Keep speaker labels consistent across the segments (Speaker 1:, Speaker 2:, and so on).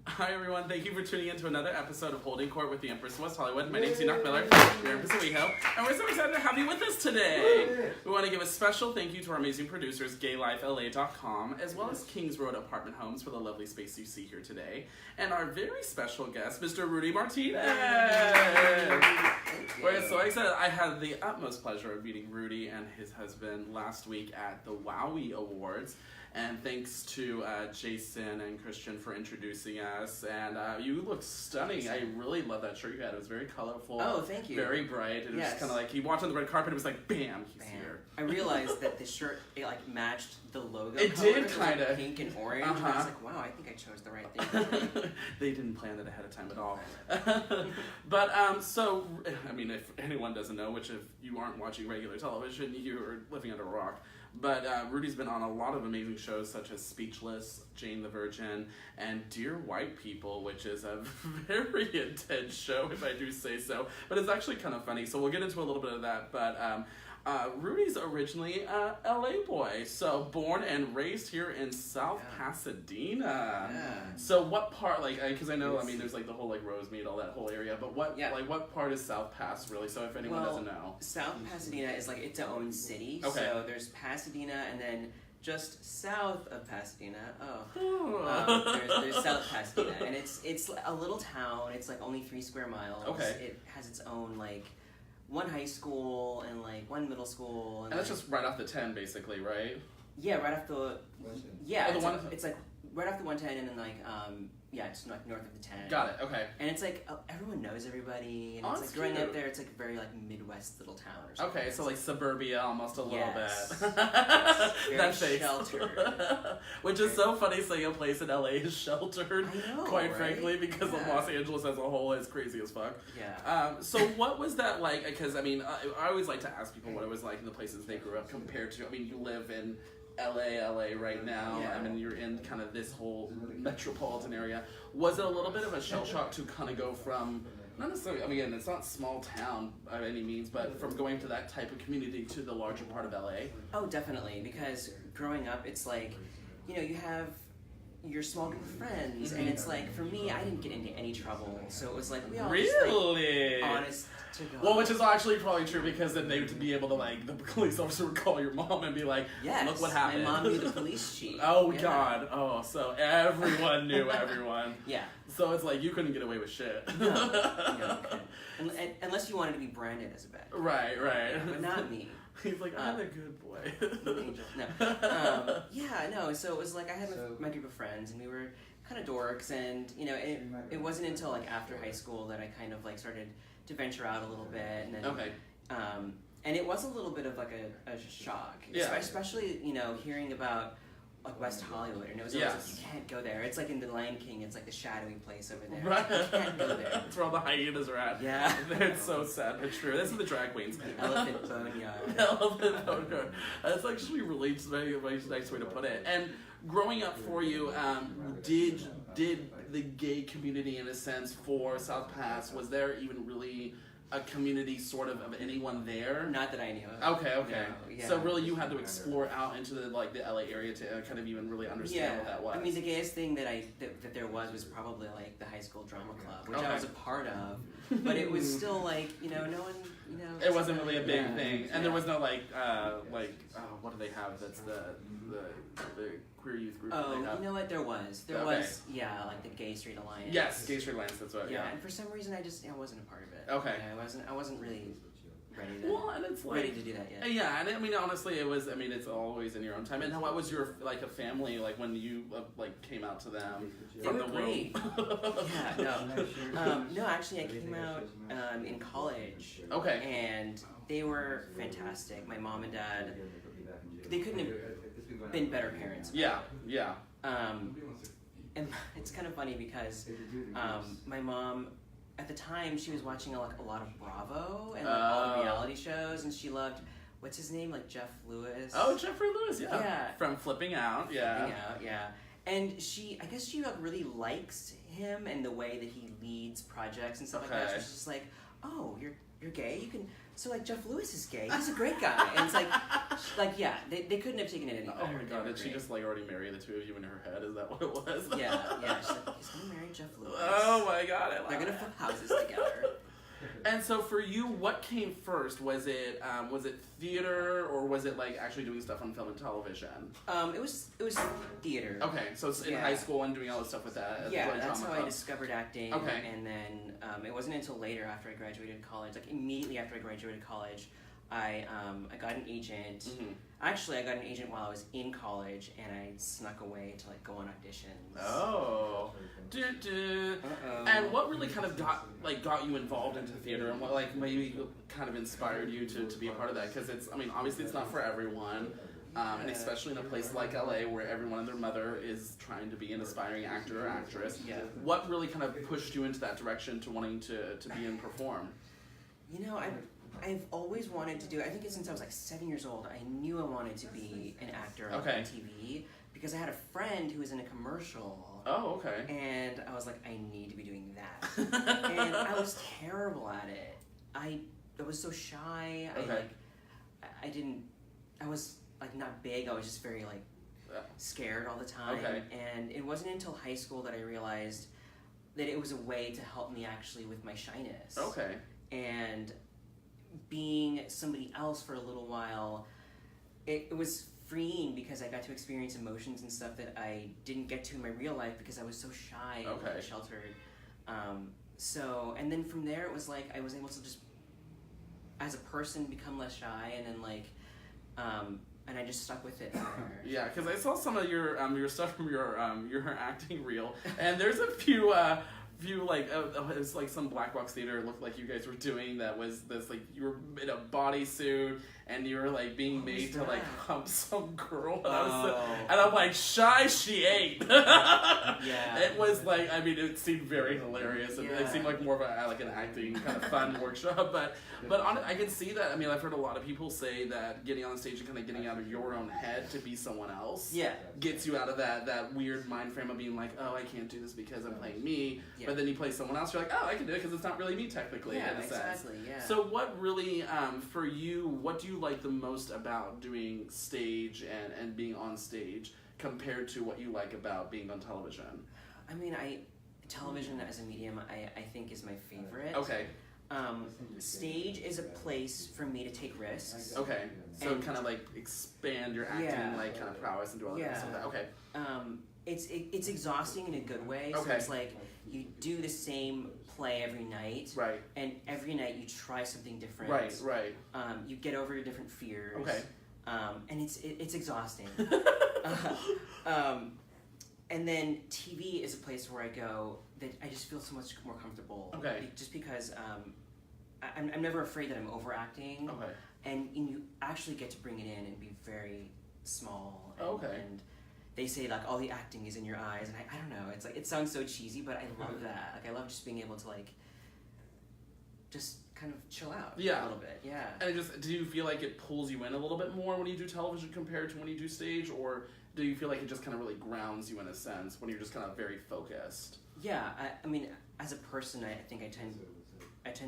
Speaker 1: Hi everyone, thank you for tuning in to another episode of Holding Court with the Empress of West Hollywood. My name's Enoch Miller, your Empress of WeHo, and we're so excited to have you with us today. We want to give a special thank you to our amazing producers, GayLifeLA.com, as well as Kings Road Apartment Homes for the lovely space you see here today, and our very special guest, Mr. Rudy Martinez. We're so excited. I had the utmost pleasure of meeting Rudy and his husband last week at the WowWee Awards. And thanks to Jason and Christian for introducing us. And you look stunning. I really love that shirt you had. It was very colorful.
Speaker 2: Oh, thank you.
Speaker 1: Very bright. And it was kind of like, you walked on the red carpet, it was like, bam, he's here.
Speaker 2: I realized that the shirt, it like matched the logo.
Speaker 1: It
Speaker 2: color.
Speaker 1: did kind of.
Speaker 2: Like pink and orange. And I was like, wow, I think I chose the right thing.
Speaker 1: They didn't plan it ahead of time at all. But, so, I mean, if anyone doesn't know, which if you aren't watching regular television, you're living under a rock. But Rudy's been on a lot of amazing shows such as Speechless, Jane the Virgin, and Dear White People, which is a very intense show, if I do say so. But it's actually kind of funny, so we'll get into a little bit of that. But Rudy's originally a LA boy, so born and raised here in South Pasadena.
Speaker 2: Yeah.
Speaker 1: So what part, like, because I know, I mean, there's like the whole like Rosemead, all that whole area, but what, like, what part is South Pas really? So if anyone doesn't know,
Speaker 2: South Pasadena is like its own city.
Speaker 1: Okay.
Speaker 2: So there's Pasadena, and then just south of Pasadena, there's South Pasadena, and it's a little town. It's like only 3 square miles.
Speaker 1: Okay.
Speaker 2: It has its own like one high school and like one middle school.
Speaker 1: And that's just right off the 10, basically, right?
Speaker 2: Yeah, right off the. Yeah, it's like right off the 110, and then like it's like north of the 10.
Speaker 1: Got it. Okay.
Speaker 2: And it's like everyone knows everybody, and it's like growing up there. It's like a very like Midwest little town or something.
Speaker 1: Okay, so like suburbia almost a little bit.
Speaker 2: Very sheltered.
Speaker 1: Which is so funny saying a place in LA is sheltered.
Speaker 2: I know,
Speaker 1: quite
Speaker 2: right?
Speaker 1: frankly, because of Los Angeles as a whole is crazy as fuck.
Speaker 2: Yeah.
Speaker 1: So what was that like? Because I mean, I always like to ask people what it was like in the places they grew up compared to. I mean, you live in LA right now.
Speaker 2: Yeah.
Speaker 1: I mean, you're in kind of this whole metropolitan area. Was it a little bit of a shell shock to kind of go from, not necessarily, I mean, again, it's not small town by any means, but from going to that type of community to the larger part of LA?
Speaker 2: Oh, definitely, because growing up, it's like, you have your small group of friends, and it's like, for me, I didn't get into any trouble, so it was like, we all just, like, honest to God.
Speaker 1: Well, which is actually probably true, because then they would be able to, like, the police officer would call your mom and be like, look what happened.
Speaker 2: My mom knew the police chief.
Speaker 1: Oh, yeah. God. Oh, so everyone knew everyone.
Speaker 2: Yeah.
Speaker 1: So it's like, you couldn't get away with shit.
Speaker 2: No, unless you wanted to be branded as a bad guy.
Speaker 1: Right.
Speaker 2: But not me.
Speaker 1: He's like, I'm a good boy.
Speaker 2: Angel. No. So it was like I had my group of friends, and we were kind of dorks, and it wasn't until like after high school that I kind of like started to venture out a little bit, and then and it was a little bit of like a shock, especially hearing about like West Hollywood, and it was always like, you can't go there. It's like in The Lion King, it's like the shadowy place over there.
Speaker 1: Right.
Speaker 2: You can't go there.
Speaker 1: That's where all the hyenas are at.
Speaker 2: Yeah.
Speaker 1: It's so sad, but true. This is the drag queens.
Speaker 2: The elephant boneyard.
Speaker 1: Elephant boneyard. That's actually really a nice way to put it. And growing up for you, did the gay community, in a sense, for South Pas, was there even really a community sort of anyone there?
Speaker 2: Not that I knew of.
Speaker 1: Okay.
Speaker 2: No, yeah.
Speaker 1: So really you had to explore out into the LA area to kind of even really understand what that was.
Speaker 2: I mean, the gayest thing that there was probably like the high school drama club, which I was a part of, but it was still like, no one,
Speaker 1: it wasn't really a big thing. And there was no what do they have that's the queer youth group?
Speaker 2: Oh, you know what? There was, like the Gay Street Alliance.
Speaker 1: Yes, Gay Street Alliance, that's what,
Speaker 2: and for some reason I wasn't a part of it.
Speaker 1: Okay.
Speaker 2: I wasn't really ready to do that yet.
Speaker 1: Yeah, and I mean, honestly, it's always in your own time. And what was your, like, a family, like, when you, came out to them from the womb?
Speaker 2: No, actually, I came out in college.
Speaker 1: Okay.
Speaker 2: And they were fantastic. My mom and dad, they couldn't have been better parents.
Speaker 1: Yeah.
Speaker 2: And it's kind of funny because my mom, at the time, she was watching a lot of Bravo and all the reality shows, and she loved, what's his name, like Jeff Lewis.
Speaker 1: Oh, Jeffrey Lewis, yeah. From Flipping Out, yeah.
Speaker 2: And I guess she really likes him and the way that he leads projects and stuff like that. So she's just like, oh, you're gay? You can. So like Jeff Lewis is gay. He's a great guy. And it's like they couldn't have taken it any better.
Speaker 1: Oh my God! Did she just like already marry the two of you in her head? Is that what it was?
Speaker 2: Yeah. She's like, he's gonna gonna flip houses together.
Speaker 1: And so for you, what came first? Was it theater, or was it like actually doing stuff on film and television?
Speaker 2: It was theater.
Speaker 1: Okay, so it's in high school and doing all this stuff with that.
Speaker 2: Yeah, that's how I discovered acting.
Speaker 1: Okay.
Speaker 2: And then it wasn't until later, after I graduated college, like immediately after I graduated college, I got an agent.
Speaker 1: Mm-hmm.
Speaker 2: Actually, I got an agent while I was in college, and I snuck away to like go on auditions.
Speaker 1: Oh. And what really kind of got you involved into theater, and what like maybe kind of inspired you to be a part of that? Because it's, I mean, obviously it's not for everyone, and especially in a place like LA where everyone and their mother is trying to be an aspiring actor or actress.
Speaker 2: Yeah.
Speaker 1: What really kind of pushed you into that direction to wanting to be and perform?
Speaker 2: You know, I've always wanted to do. I think since I was like 7 years old, I knew I wanted to be an actor on TV because I had a friend who was in a commercial.
Speaker 1: Oh, okay.
Speaker 2: And I was like, I need to be doing that. And I was terrible at it. I was so shy.
Speaker 1: Okay.
Speaker 2: I was like not big. I was just very like scared all the time.
Speaker 1: Okay.
Speaker 2: And it wasn't until high school that I realized that it was a way to help me actually with my shyness.
Speaker 1: Okay.
Speaker 2: And being somebody else for a little while, it was freeing because I got to experience emotions and stuff that I didn't get to in my real life because I was so shy and sheltered. So, and then from there it was like I was able to just, as a person, become less shy, and then like, and I just stuck with it from there.
Speaker 1: Yeah, because I saw some of your stuff from your acting reel, and there's a few like it was like some black box theater it looked like you guys were doing that was this like you were in a bodysuit and you were like being made to like hump some girl and I'm like, shy she ain't.
Speaker 2: Yeah.
Speaker 1: It was like, I mean, it seemed very hilarious and it seemed like more of a like an acting kind of fun workshop, but I can see that. I mean, I've heard a lot of people say that getting on stage and kind of getting out of your own head to be someone else gets you out of that weird mind frame of being like, oh, I can't do this because I'm playing me. But then you play someone else, you're like, oh, I can do it because it's not really me technically.
Speaker 2: Yeah,
Speaker 1: in a
Speaker 2: exactly.
Speaker 1: sense.
Speaker 2: Yeah.
Speaker 1: So what really, for you, what do you like the most about doing stage and being on stage compared to what you like about being on television?
Speaker 2: I mean, television as a medium, I think is my favorite.
Speaker 1: Okay.
Speaker 2: Stage is a place for me to take risks.
Speaker 1: Okay. So kind of like expand your acting like kind of prowess and do all that stuff. Okay.
Speaker 2: It's exhausting in a good way. So it's like you do the same play every night. Right. And every night you try something different.
Speaker 1: Right.
Speaker 2: You get over your different fears.
Speaker 1: Okay.
Speaker 2: And it's exhausting. And then TV is a place where I go that I just feel so much more comfortable. Okay. Just because I'm never afraid that I'm overacting. Okay. And you actually get to bring it in and be very small. And, and they say like all the acting is in your eyes, and I don't know. It's like it sounds so cheesy, but I love that. Like I love just being able to like just kind of chill out a little bit. Yeah. And
Speaker 1: do you feel like it pulls you in a little bit more when you do television compared to when you do stage, or do you feel like it just kind of really grounds you in a sense when you're just kind of very focused?
Speaker 2: Yeah, I mean, as a person, I think I tend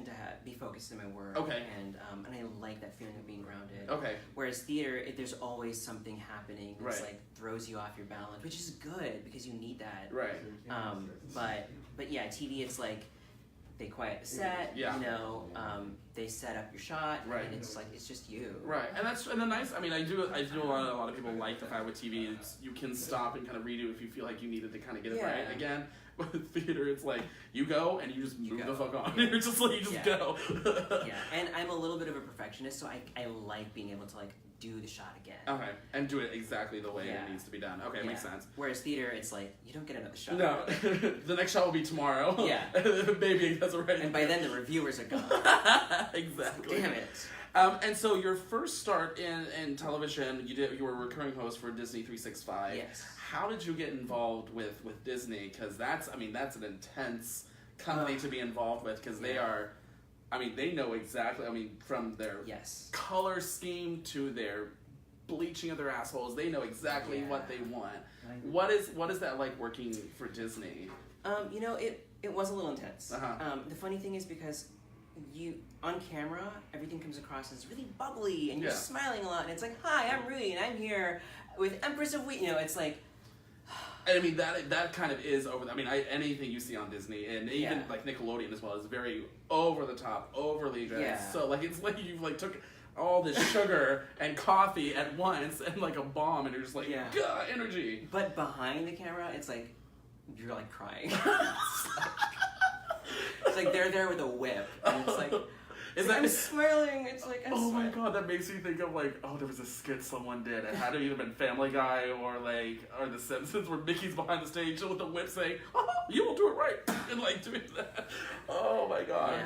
Speaker 2: to be focused in my work. Okay. And I like that feeling of being grounded. Okay. Whereas theater, there's always something happening that's like throws you off your balance, which is good because you need that. Right. But yeah, TV, it's like they quiet the set. Yeah. You know, they set up your shot. Right. And it's like it's just you. Right.
Speaker 1: And the nice. I mean, I do a lot of people like the fact with TV. You can stop and kind of redo if you feel like you needed to kind of get it right again. With theater, it's like you go and you just move the fuck on. You're just like you just go.
Speaker 2: Yeah, and I'm a little bit of a perfectionist, so I like being able to like do the shot again.
Speaker 1: Okay, and do it exactly the way it needs to be done. Okay, makes sense.
Speaker 2: Whereas theater, it's like you don't get another shot.
Speaker 1: No, the next shot will be tomorrow. Yeah, maybe that's right.
Speaker 2: And by then the reviewers are gone.
Speaker 1: Exactly.
Speaker 2: Damn it.
Speaker 1: And so your first start in television, you were a recurring host for Disney 365. Yes. How did you get involved with Disney? Because that's an intense company to be involved with, because they know exactly, from their color scheme to their bleaching of their assholes, they know exactly what they want. What is that like working for Disney?
Speaker 2: It was a little intense. The funny thing is because on camera, everything comes across as really bubbly and you're smiling a lot, and it's like, hi, I'm Rudy and I'm here with Empress of WeHo. It's like,
Speaker 1: And I mean that kind of is over. I mean, anything you see on Disney and even like Nickelodeon as well is very over the top, overly dressed.
Speaker 2: Yeah.
Speaker 1: So like it's like you like took all this sugar and coffee at once and like a bomb, and you're just like, gah, energy.
Speaker 2: But behind the camera, it's like you're like crying. It's like they're there with a whip, and it's like. I'm smiling. It's like I'm smiling.
Speaker 1: My god, that makes me think of like, there was a skit someone did. It had to either been Family Guy or The Simpsons, where Mickey's behind the stage with the whip saying, "You will do it right," and like doing that. Oh my god.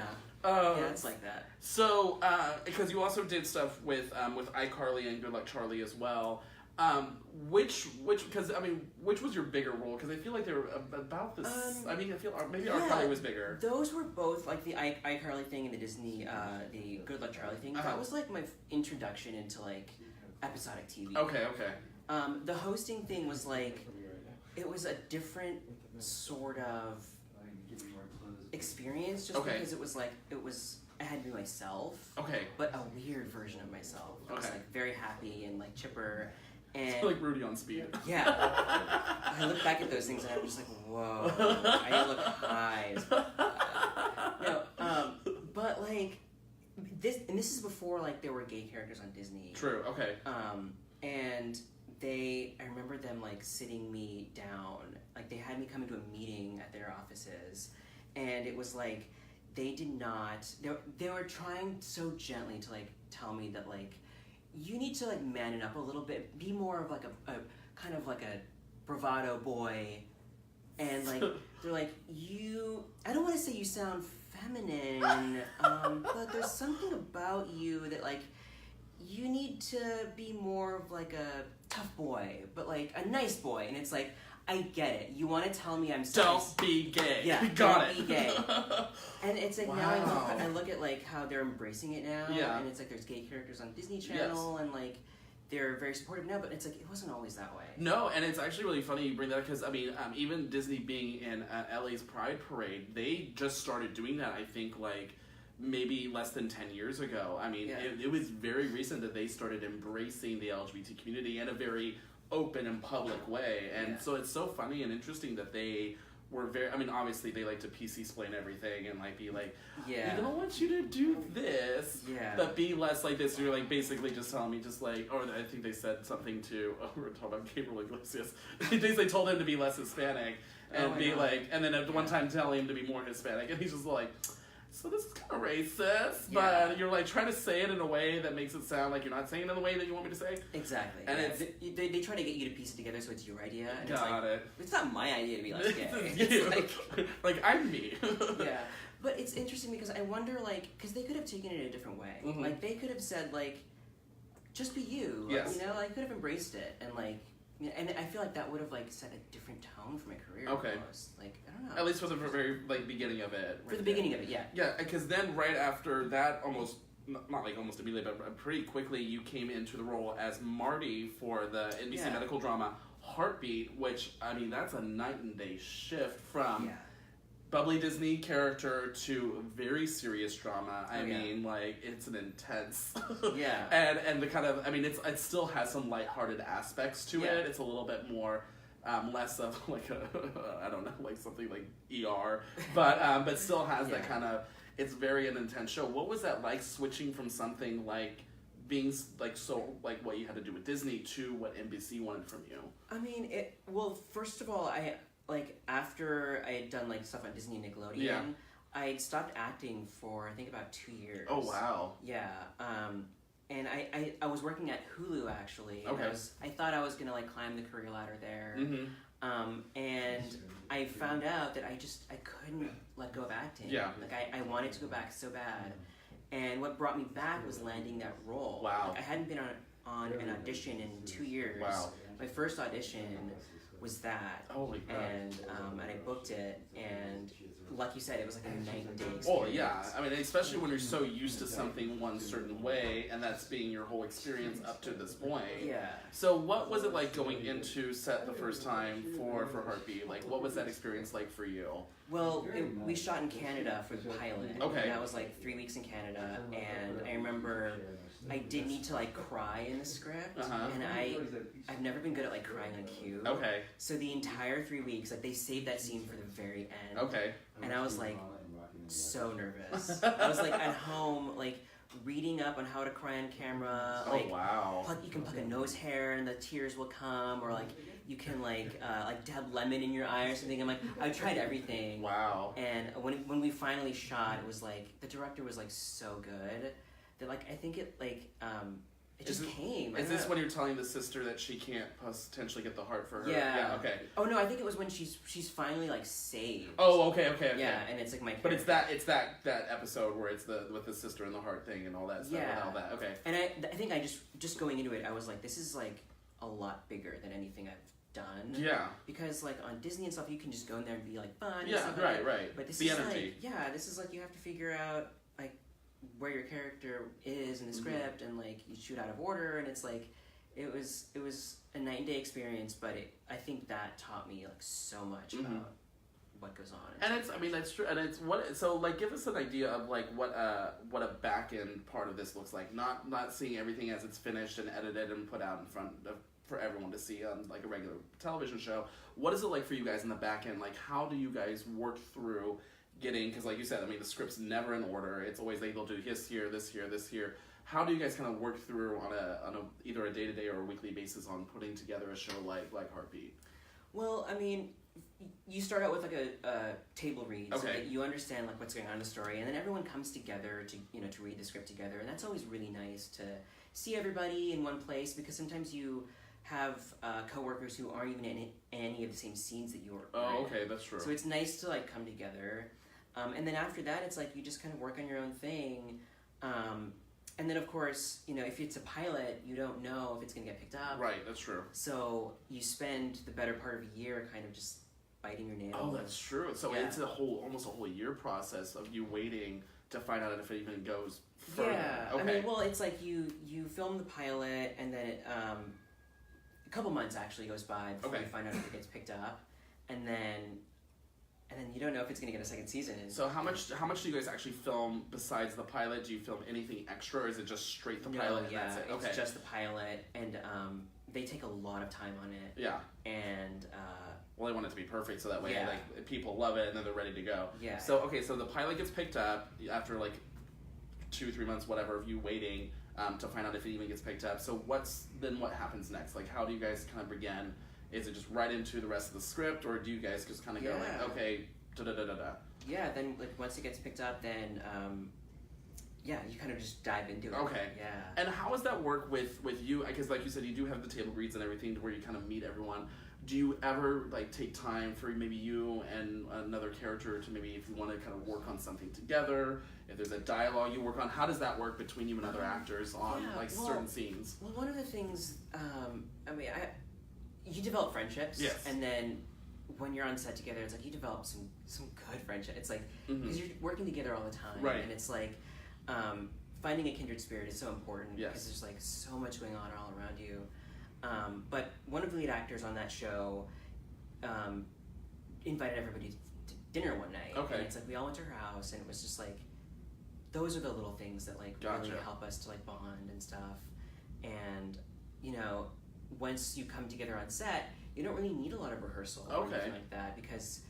Speaker 2: Yeah, it's like that.
Speaker 1: So, because you also did stuff with iCarly and Good Luck Charlie as well. Which was your bigger role? Because I feel like they were about this. I feel maybe iCarly was bigger.
Speaker 2: Those were both like the iCarly thing and the Disney, the Good Luck Charlie thing. That was like my introduction into like episodic TV.
Speaker 1: Okay.
Speaker 2: The hosting thing was like, it was a different sort of experience, just because it was I had to be myself.
Speaker 1: Okay.
Speaker 2: But a weird version of myself. I was like very happy and like chipper. And
Speaker 1: it's like Rudy on speed.
Speaker 2: Yeah. I look back at those things and I'm just like, whoa, I look high as but like this is before like there were gay characters on Disney.
Speaker 1: True, okay.
Speaker 2: And I remember them like sitting me down. Like they had me come into a meeting at their offices, and it was like they were trying so gently to like tell me that like you need to like man it up a little bit, be more of like a kind of like a bravado boy, and like they're like, I don't want to say you sound feminine, but there's something about you that like you need to be more of like a tough boy, but like a nice boy. And it's like, I get it. You want to tell me I'm
Speaker 1: don't be gay.
Speaker 2: Yeah,
Speaker 1: Got
Speaker 2: don't be gay. And it's like now I look at like how they're embracing it now.
Speaker 1: Yeah.
Speaker 2: And it's like there's gay characters on Disney Channel, and like they're very supportive now. But it's like it wasn't always that way.
Speaker 1: No, and it's actually really funny you bring that up, because I mean, even Disney being in LA's Pride Parade, they just started doing that. I think like maybe less than 10 years ago. I mean, it was very recent that they started embracing the LGBT community in a very open and public way, and so it's so funny and interesting that they were very, I mean, obviously they like to PC-splain everything and like be like, we don't want you to do this, but be less like this. You're like basically just telling me just like, or I think they said something to, we were talking about Gabriel Iglesias, they told him to be less Hispanic and and then at one time telling him to be more Hispanic, and he's just like, so this is kind of racist, but you're like trying to say it in a way that makes it sound like you're not saying it in the way that you want me to say.
Speaker 2: Exactly. And they try to get you to piece it together so it's your idea. And
Speaker 1: Got it.
Speaker 2: It's not my idea to be like gay.
Speaker 1: It's like I'm me.
Speaker 2: Yeah. But it's interesting because I wonder, like, because they could have taken it a different way. Mm-hmm. Like, they could have said, like, just be you.
Speaker 1: Yes.
Speaker 2: You know, I could have embraced it and, like, and I feel like that would have like set a different tone for my career.
Speaker 1: Okay.
Speaker 2: Almost. Like, I don't know.
Speaker 1: At least for the very like beginning of it.
Speaker 2: For the beginning of it, yeah.
Speaker 1: Yeah, because then right after that, almost not like almost immediately, but pretty quickly, you came into the role as Marty for the NBC medical drama Heartbeat, which I mean that's a night and day shift from bubbly Disney character to very serious drama. I mean, like, it's an intense... and the kind of... I mean, it still has some lighthearted aspects to it. It's a little bit more... less of, like, I don't know, like something like ER. But still has that kind of... It's very an intense show. What was that like, switching from something like being, like, so... Like, what you had to do with Disney to what NBC wanted from you?
Speaker 2: I mean, well, first of all, like, after I had done, like, stuff on Disney and Nickelodeon, I had stopped acting for, I think, about 2 years.
Speaker 1: Oh, wow.
Speaker 2: Yeah. And I was working at Hulu, actually.
Speaker 1: Okay.
Speaker 2: And I thought I was going to, like, climb the career ladder there.
Speaker 1: Mm-hmm.
Speaker 2: And I found out that I couldn't let go of acting.
Speaker 1: Yeah.
Speaker 2: Like, I wanted to go back so bad. And what brought me back was landing that role.
Speaker 1: Wow.
Speaker 2: Like, I hadn't been on an audition in 2 years.
Speaker 1: Wow.
Speaker 2: My first audition was that.
Speaker 1: Holy crap.
Speaker 2: And and I booked it, and like you said, it was like a 9-day experience.
Speaker 1: Oh yeah, I mean, especially when you're so used to something one certain way, and that's being your whole experience up to this point.
Speaker 2: Yeah.
Speaker 1: So what was it like going into set the first time for Heartbeat? Like, what was that experience like for you?
Speaker 2: Well, we shot in Canada for the pilot.
Speaker 1: Okay.
Speaker 2: And that was like 3 weeks in Canada, and I remember I did need to like cry in the script, and I've never been good at like crying on cue.
Speaker 1: Okay.
Speaker 2: So the entire 3 weeks, like they saved that scene for the very end.
Speaker 1: Okay.
Speaker 2: And I was like so nervous. I was like at home, like reading up on how to cry on camera. Like,
Speaker 1: oh wow.
Speaker 2: You can pluck a nose hair and the tears will come, or like you can like dab lemon in your eye or something. I'm like, I tried everything.
Speaker 1: Wow.
Speaker 2: And when we finally shot, it was like the director was like so good that like I think it like it just came.
Speaker 1: Is this when you're telling the sister that she can't potentially get the heart for her?
Speaker 2: Yeah.
Speaker 1: Yeah. Okay.
Speaker 2: Oh no, I think it was when she's finally like saved.
Speaker 1: Oh, okay.
Speaker 2: Yeah, and it's like my.
Speaker 1: But it's that episode where it's with the sister and the heart thing and all that stuff.
Speaker 2: Yeah.
Speaker 1: And all that. Okay.
Speaker 2: And I think I just going into it, I was like, this is like a lot bigger than anything I've done.
Speaker 1: Yeah.
Speaker 2: Because like on Disney and stuff, you can just go in there and be like fun.
Speaker 1: Yeah.
Speaker 2: And stuff
Speaker 1: Right.
Speaker 2: like
Speaker 1: Right.
Speaker 2: But this
Speaker 1: the
Speaker 2: is
Speaker 1: energy.
Speaker 2: like this is like you have to figure out like where your character is in the script, and like you shoot out of order, and it's like it was a 9-day experience, but I think that taught me like so much about what goes on.
Speaker 1: And it's, I mean, that's true. And it's so like, give us an idea of like what a back end part of this looks like. Not seeing everything as it's finished and edited and put out in front of for everyone to see on like a regular television show. What is it like for you guys in the back end? Like, how do you guys work through getting, because like you said, I mean, the script's never in order. It's always like they'll do this here, this here, this here. How do you guys kind of work through on a either a day-to-day or a weekly basis on putting together a show like Heartbeat?
Speaker 2: Well, I mean, you start out with like a table read, so
Speaker 1: okay.
Speaker 2: that you understand like what's going on in the story, and then everyone comes together to read the script together, and that's always really nice to see everybody in one place, because sometimes you have coworkers who aren't even in any of the same scenes that you are.
Speaker 1: Oh, okay, that's true.
Speaker 2: So it's nice to like come together, and then after that, it's like you just kind of work on your own thing. And then, of course, if it's a pilot, you don't know if it's going to get picked up.
Speaker 1: Right, that's true.
Speaker 2: So you spend the better part of a year kind of just biting your nails.
Speaker 1: Oh, that's true. So it's almost a whole year process of you waiting to find out if it even goes further.
Speaker 2: Yeah.
Speaker 1: Okay.
Speaker 2: I mean, well, it's like you film the pilot, and then a couple months actually goes by before you find out if it gets picked up, and then you don't know if it's going to get a second season.
Speaker 1: So how much do you guys actually film besides the pilot? Do you film anything extra, or is it just straight the pilot?
Speaker 2: No, yeah,
Speaker 1: and that's it? Okay.
Speaker 2: It's just the pilot, and they take a lot of time on it.
Speaker 1: Yeah.
Speaker 2: And
Speaker 1: well, they want it to be perfect, so that way
Speaker 2: yeah.
Speaker 1: like people love it and then they're ready to go.
Speaker 2: Yeah.
Speaker 1: So so the pilot gets picked up after like 2-3 months, whatever, of you waiting to find out if it even gets picked up. So what happens next? Like, how do you guys kind of begin? Is it just right into the rest of the script, or do you guys just kind of go like, okay, da-da-da-da-da?
Speaker 2: Yeah, then like once it gets picked up, then you kind of just dive into it.
Speaker 1: Okay.
Speaker 2: Yeah.
Speaker 1: And how does that work with you? Because like you said, you do have the table reads and everything to where you kind of meet everyone. Do you ever like take time for maybe you and another character to maybe, if you want to kind of work on something together, if there's a dialogue you work on, how does that work between you and other actors on certain scenes?
Speaker 2: Well, one of the things, you develop friendships,
Speaker 1: yes.
Speaker 2: And then when you're on set together, it's like you develop some good friendship. It's like because you're working together all the time,
Speaker 1: right?
Speaker 2: And it's like finding a kindred spirit is so important,
Speaker 1: yes.
Speaker 2: Because there's like so much going on all around you. But one of the lead actors on that show invited everybody to dinner one night.
Speaker 1: Okay.
Speaker 2: And it's like we all went to her house, and it was just like those are the little things that like really help us to like bond and stuff. And once you come together on set, you don't really need a lot of rehearsal or anything like that, because,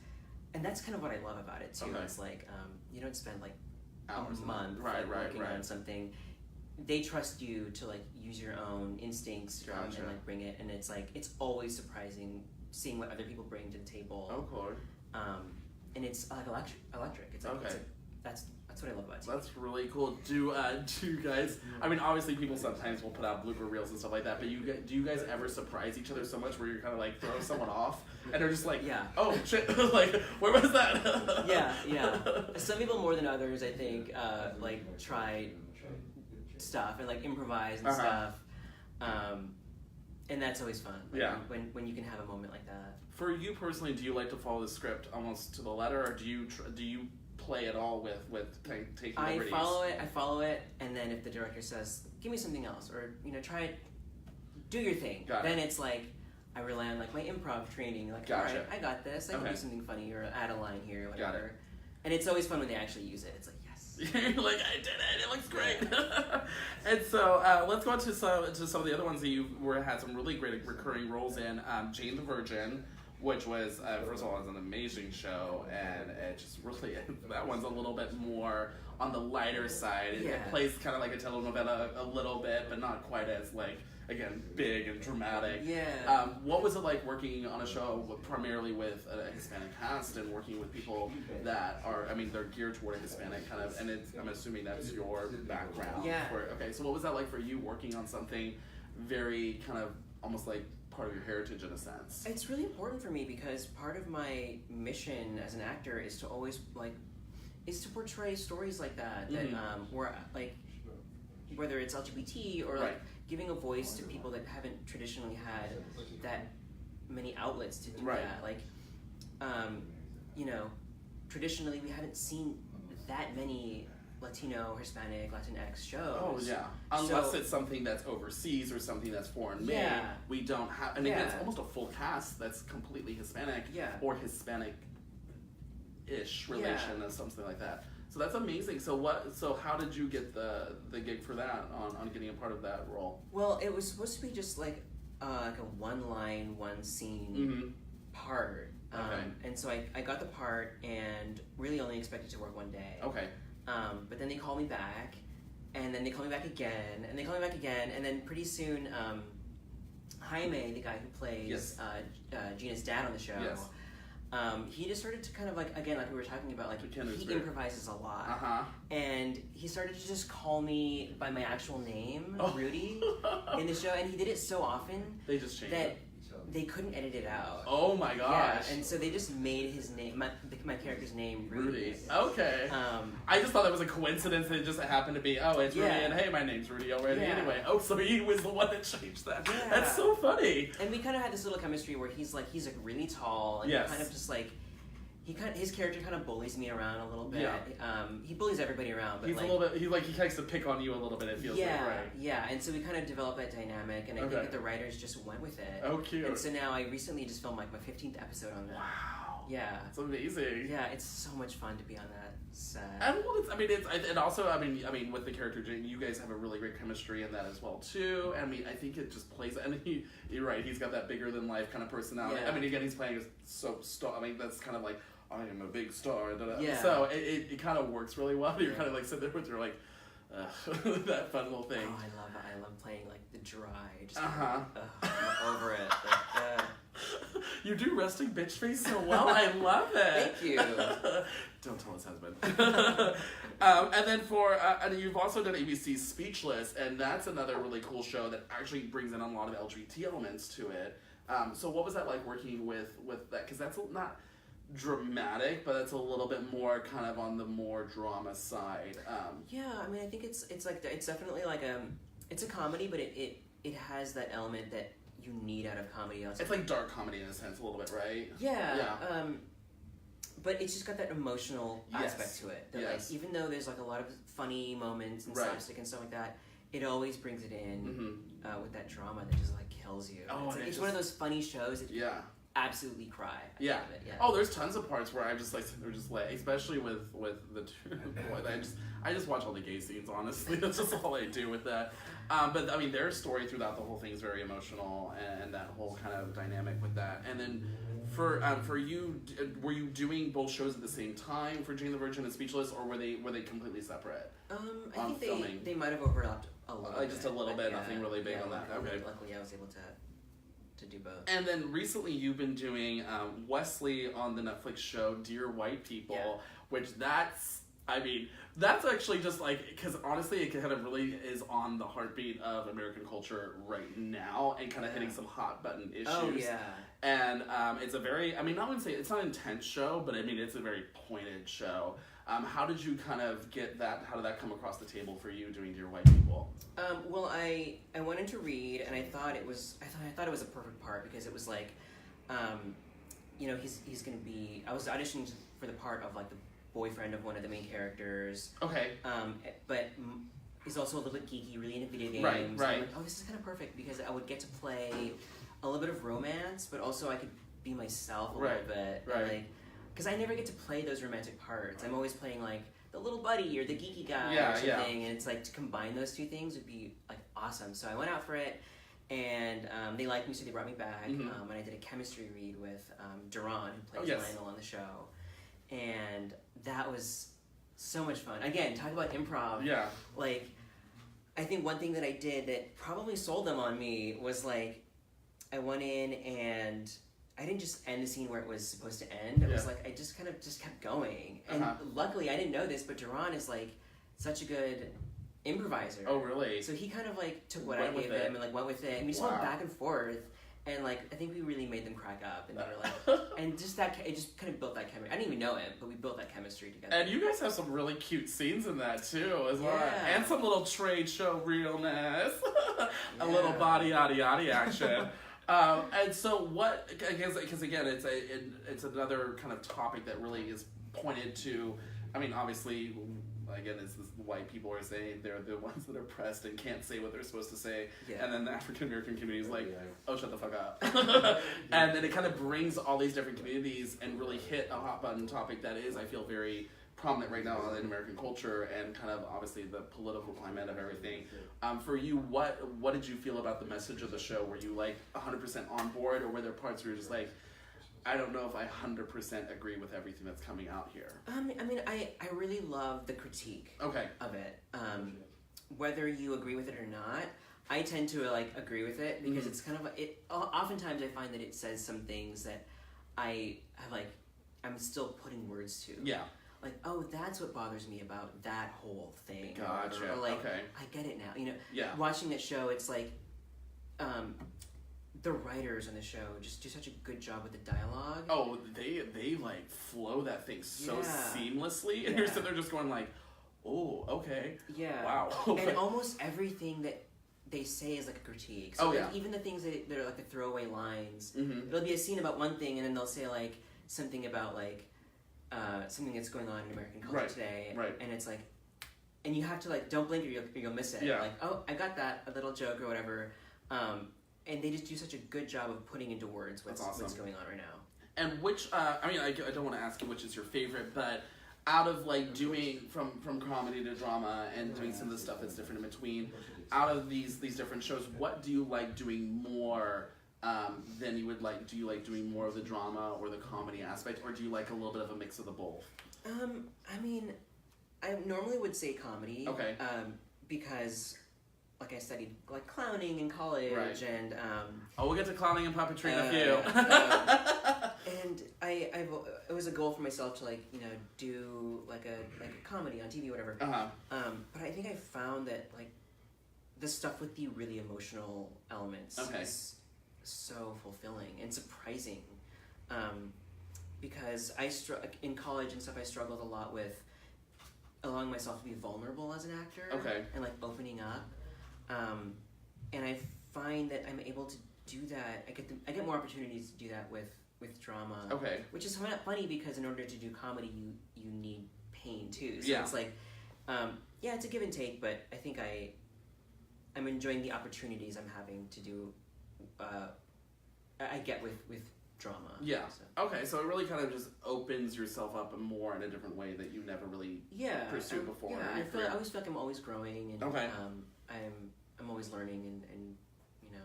Speaker 2: and that's kind of what I love about it too. It's like you don't spend like
Speaker 1: hours
Speaker 2: a month working on something. They trust you to like use your own instincts and like bring it, and it's like it's always surprising seeing what other people bring to the table.
Speaker 1: Oh, cool.
Speaker 2: And it's like electric. It's like that's what I love about it.
Speaker 1: That's really cool. Do you guys? I mean, obviously, people sometimes will put out blooper reels and stuff like that. But do you guys ever surprise each other so much where you're kind of like throw someone off and they're just like, oh shit, like where was that?
Speaker 2: yeah. Some people more than others, I think, like try stuff and like improvise and stuff. And that's always fun. Like, when you can have a moment like that.
Speaker 1: For you personally, do you like to follow the script almost to the letter, or do you play it all with taking liberties?
Speaker 2: I follow it, and then if the director says, give me something else, or, try it, do your thing, then it's like, I rely on like my improv training, like, all right, I got this, I can do something funny, or add a line here, or whatever. And it's always fun when they actually use it. It's like, yes.
Speaker 1: You're like, I did it, it looks great. And so, let's go on to some of the other ones that you had some really great recurring roles in. Jane the Virgin, which was, first of all, was an amazing show, and it just really, that one's a little bit more on the lighter side. It plays kind of like a telenovela a little bit, but not quite as, like, again, big and dramatic.
Speaker 2: Yeah.
Speaker 1: What was it like working on a show primarily with a Hispanic cast and working with people that are, they're geared toward a Hispanic kind of, and I'm assuming that's your background.
Speaker 2: Yeah.
Speaker 1: Okay, so what was that like for you working on something very kind of almost like part of your heritage in a sense?
Speaker 2: It's really important for me because part of my mission as an actor is to always is to portray stories like that where like whether it's LGBT or like giving a voice to people that haven't traditionally had that many outlets to do that. Like traditionally we haven't seen that many Latino, Hispanic, Latinx shows.
Speaker 1: Oh yeah, unless it's something that's overseas or something that's foreign made. We don't have, and again, it's almost a full cast that's completely Hispanic or Hispanic-ish relation or something like that. So that's amazing. So how did you get the gig for that on getting a part of that role?
Speaker 2: Well, it was supposed to be just like a one line, one scene part. And so I got the part and really only expected to work one day.
Speaker 1: Okay.
Speaker 2: But then they called me back, and then they called me back again, and they called me back again, and then pretty soon, Jaime, the guy who plays Gina's dad on the show, he just started to kind of like we were talking about, like he improvises a lot, and he started to just call me by my actual name, Rudy, in the show, and he did it so often
Speaker 1: they just changed
Speaker 2: that
Speaker 1: it.
Speaker 2: They couldn't edit it out.
Speaker 1: Oh my gosh!
Speaker 2: Yeah, and so they just made his name, my character's name,
Speaker 1: Rudy. Okay. I just thought that was a coincidence. It just happened to be, it's Rudy, and hey, my name's Rudy already. Anyway, so he was the one that changed that. Yeah. That's so funny.
Speaker 2: And we kind of had this little chemistry where he's like really tall, and kind of just like. His character kind of bullies me around a little bit. Yeah. He bullies everybody around, but
Speaker 1: he's a little bit. He likes to pick on you a little bit. It feels like, right?
Speaker 2: Yeah. And so we kind of developed that dynamic, and I think that the writers just went with it.
Speaker 1: Oh, cute.
Speaker 2: And so now I recently just filmed like my 15th episode on that.
Speaker 1: Wow.
Speaker 2: Yeah.
Speaker 1: It's amazing.
Speaker 2: Yeah, it's so much fun to be on that set.
Speaker 1: And and also with the character Jane, you guys have a really great chemistry in that as well too. I think it just plays. And you're right. He's got that bigger than life kind of personality.
Speaker 2: Yeah.
Speaker 1: Again, he's playing that's kind of like. I am a big star.
Speaker 2: Yeah.
Speaker 1: So it kind of works really well. You're kind of like sitting there with your like that fun little thing.
Speaker 2: Oh, I love it. I love playing like the dry. Just I'm over it.
Speaker 1: You do resting bitch face so well. I love it.
Speaker 2: Thank you.
Speaker 1: Don't tell his husband. And then and you've also done ABC's Speechless, and that's another really cool show that actually brings in a lot of LGBT elements to it. So what was that like working with that? Because that's not dramatic, but it's a little bit more kind of on the more drama side.
Speaker 2: I think it's definitely like it's a comedy, but it has that element that you need out of comedy.
Speaker 1: It's like dark comedy in a sense, a little bit, right?
Speaker 2: Yeah. But it's just got that emotional aspect to it. That like even though there's like a lot of funny moments and slapstick and stuff like that, it always brings it in with that drama that just like kills you.
Speaker 1: Oh,
Speaker 2: it's one of those funny shows that absolutely cry.
Speaker 1: Yeah. Oh, there's tons of parts where I just especially with the two boys. I just watch all the gay scenes. Honestly, that's just all I do with that. But their story throughout the whole thing is very emotional, and that whole kind of dynamic with that. And then for you, were you doing both shows at the same time for Jane the Virgin and Speechless, or were they completely separate?
Speaker 2: I think they might have overlapped a little bit.
Speaker 1: Just a little bit, nothing really big on that. Okay.
Speaker 2: Luckily, I was able to do both.
Speaker 1: And then recently you've been doing Wesley on the Netflix show Dear White People, which that's actually just because honestly it kind of really is on the heartbeat of American culture right now and kind of hitting some hot button issues.
Speaker 2: Oh yeah.
Speaker 1: And it's a very, I wouldn't say it's not an intense show, but it's a very pointed show. How did you kind of get that? How did that come across the table for you doing Dear White People?
Speaker 2: Well, I went in to read, and I thought it was a perfect part because it was like, you know, he's gonna be. I was auditioning for the part of like the boyfriend of one of the main characters.
Speaker 1: Okay.
Speaker 2: But he's also a little bit geeky, really into video games.
Speaker 1: Right.
Speaker 2: I'm like, oh, this is kind of perfect because I would get to play a little bit of romance, but also I could be myself a little bit.
Speaker 1: Right.
Speaker 2: And, like, because I never get to play those romantic parts. I'm always playing like the little buddy or the geeky guy or something, and it's like to combine those two things would be like awesome. So I went out for it, and they liked me, so they brought me back. And I did a chemistry read with Duran, who plays Lionel on the show, and that was so much fun. Again, talk about improv.
Speaker 1: Yeah.
Speaker 2: Like, I think one thing that I did that probably sold them on me was like, I went in and I didn't just end the scene where it was supposed to end. It was like I just kind of just kept going. And luckily, I didn't know this, but Duran is like such a good improviser.
Speaker 1: Oh, really?
Speaker 2: So he kind of like took what I gave him and like went with it. And we just went back and forth. And like I think we really made them crack up. And they were like, and just that it just kind of built that chemistry. I didn't even know him, but we built that chemistry together.
Speaker 1: And you guys have some really cute scenes in that too, as well, and some little trade show realness, a little body yaddy yaddy action. And so what, I guess, because again, it's another kind of topic that really is pointed to, I mean, obviously, again, it's this white people are saying they're the ones that are oppressed and can't say what they're supposed to say. Yeah. And then the African American community is like, oh, shut the fuck up. And then it kind of brings all these different communities and really hit a hot button topic that is, I feel, very prominent right now in American culture and kind of obviously the political climate of everything. For you, what did you feel about the message of the show? Were you like 100% on board, or were there parts where you're just like, I don't know if I 100% agree with everything that's coming out here?
Speaker 2: I mean, I really love the critique of it. Whether you agree with it or not, I tend to like agree with it because it's kind of it. Oftentimes, I find that it says some things that I have like I'm still putting words to.
Speaker 1: Yeah.
Speaker 2: Like, oh, that's what bothers me about that whole thing.
Speaker 1: Gotcha.
Speaker 2: Or like, I get it now. You know,
Speaker 1: yeah.
Speaker 2: Watching that show, it's like, the writers on the show just do such a good job with the dialogue.
Speaker 1: Oh, they like flow that thing so seamlessly, and you're sitting there just going like, oh, okay.
Speaker 2: Yeah.
Speaker 1: Wow.
Speaker 2: And almost everything that they say is like a critique. So like, even the things that are like the throwaway lines, it'll be a scene about one thing, and then they'll say like something about like, something that's going on in American culture today, and it's like, and you have to like don't blink or you'll miss it. Like, oh, I got that, a little joke or whatever, and they just do such a good job of putting into words what's going on right now. And
Speaker 1: which, I mean, I don't want to ask you which is your favorite, but out of like doing from comedy to drama and doing some of the stuff that's different in between, out of these different shows, what do you like doing more? Then you would like, do you like doing more of the drama or the comedy aspect, or do you like a little bit of a mix of the both?
Speaker 2: I mean, I normally would say comedy. Okay. Because, like, I studied like clowning in college, and
Speaker 1: we'll get to clowning and puppetry in a few.
Speaker 2: And it was a goal for myself to like do like a comedy on TV or whatever. But I think I found that like the stuff with the really emotional elements is so fulfilling and surprising, because in college and stuff I struggled a lot with allowing myself to be vulnerable as an actor, and like opening up, and I find that I'm able to do that. I get more opportunities to do that with drama, which is funny because in order to do comedy you need pain too, so it's like it's a give and take, but I think I'm enjoying the opportunities I'm having to do I get with drama.
Speaker 1: Yeah. So. Okay, so it really kind of just opens yourself up more in a different way that you never really pursued before.
Speaker 2: Yeah, I always feel like I'm always growing, and I'm always learning, and you know.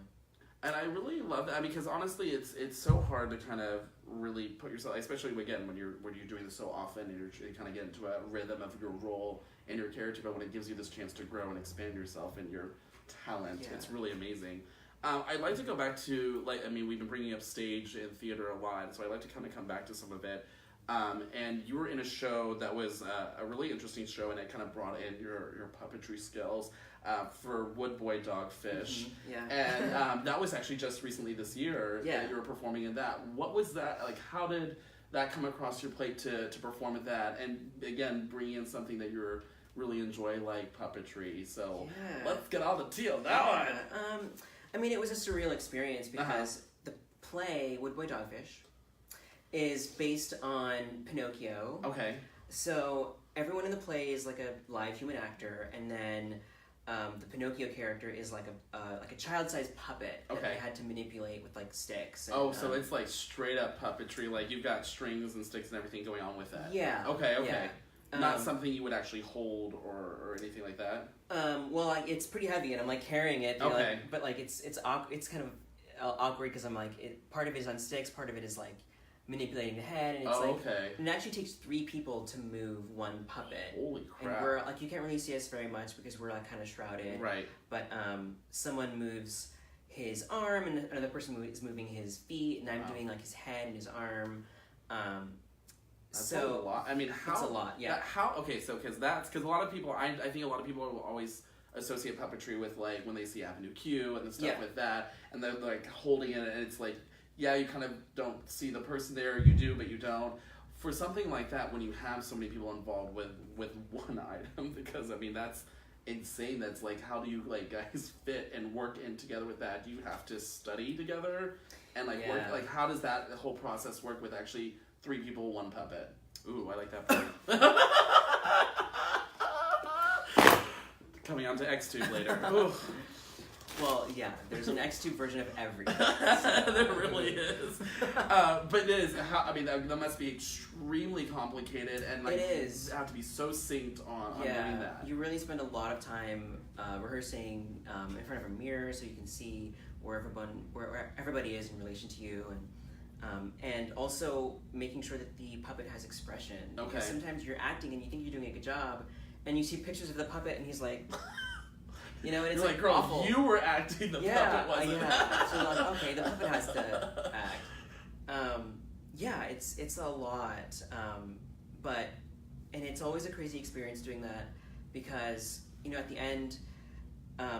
Speaker 1: And I really love that because honestly, it's so hard to kind of really put yourself, especially again when you're doing this so often, and you kind of get into a rhythm of your role and your character. But when it gives you this chance to grow and expand yourself and your talent, it's really amazing. I'd like to go back to, like, I mean, we've been bringing up stage and theater a lot, so I'd like to kind of come back to some of it. And you were in a show that was a really interesting show, and it kind of brought in your puppetry skills for Wood Boy Dogfish. And that was actually just recently this year that you were performing in that. What was that, like, how did that come across your plate to perform at that? And again, bringing in something that you're really enjoy, like puppetry. So let's get all the tea on that one.
Speaker 2: I mean, it was a surreal experience because the play, Wood Boy Dogfish, is based on Pinocchio.
Speaker 1: Okay.
Speaker 2: So everyone in the play is like a live human actor, and then the Pinocchio character is like a child-sized puppet that they had to manipulate with like sticks. And,
Speaker 1: so it's like straight up puppetry. Like you've got strings and sticks and everything going on with that.
Speaker 2: Yeah.
Speaker 1: Okay.
Speaker 2: Yeah.
Speaker 1: Not something you would actually hold or anything like that.
Speaker 2: Well, like, it's pretty heavy, and I'm like carrying it.
Speaker 1: Okay.
Speaker 2: But like it's kind of awkward because I'm like part of it is on sticks, part of it is like manipulating the head, and it's and it actually takes 3 people to move one puppet.
Speaker 1: Holy crap!
Speaker 2: And we're like, you can't really see us very much because we're like kind of shrouded.
Speaker 1: Right.
Speaker 2: But someone moves his arm, and another person is moving his feet, and I'm doing like his head and his arm.
Speaker 1: That's a lot. I mean, how?
Speaker 2: It's a lot. Yeah.
Speaker 1: Because a lot of people, I think a lot of people will always associate puppetry with like when they see Avenue Q and the stuff with that, and they're like holding it, and it's like, yeah, you kind of don't see the person there. You do, but you don't. For something like that, when you have so many people involved with one item, because I mean that's insane. That's like, how do you like guys fit and work in together with that? Do you have to study together and like work? Like, how does that whole process work with actually 3 people, 1 puppet? Ooh, I like that part. Coming on to Xtube later. Ooh.
Speaker 2: Well, yeah, there's an Xtube version of everything.
Speaker 1: There really is. But it is. That must be extremely complicated, and like,
Speaker 2: it is.
Speaker 1: You have to be so synced on doing that.
Speaker 2: You really spend a lot of time rehearsing in front of a mirror so you can see where everybody is in relation to you, and also making sure that the puppet has expression.
Speaker 1: Okay.
Speaker 2: Because sometimes you're acting and you think you're doing a good job, and you see pictures of the puppet and he's like, and it's
Speaker 1: you're like, girl,
Speaker 2: awful.
Speaker 1: You were acting, the puppet wasn't.
Speaker 2: Yeah. So like, okay, the puppet has to act. It's a lot, and it's always a crazy experience doing that because at the end,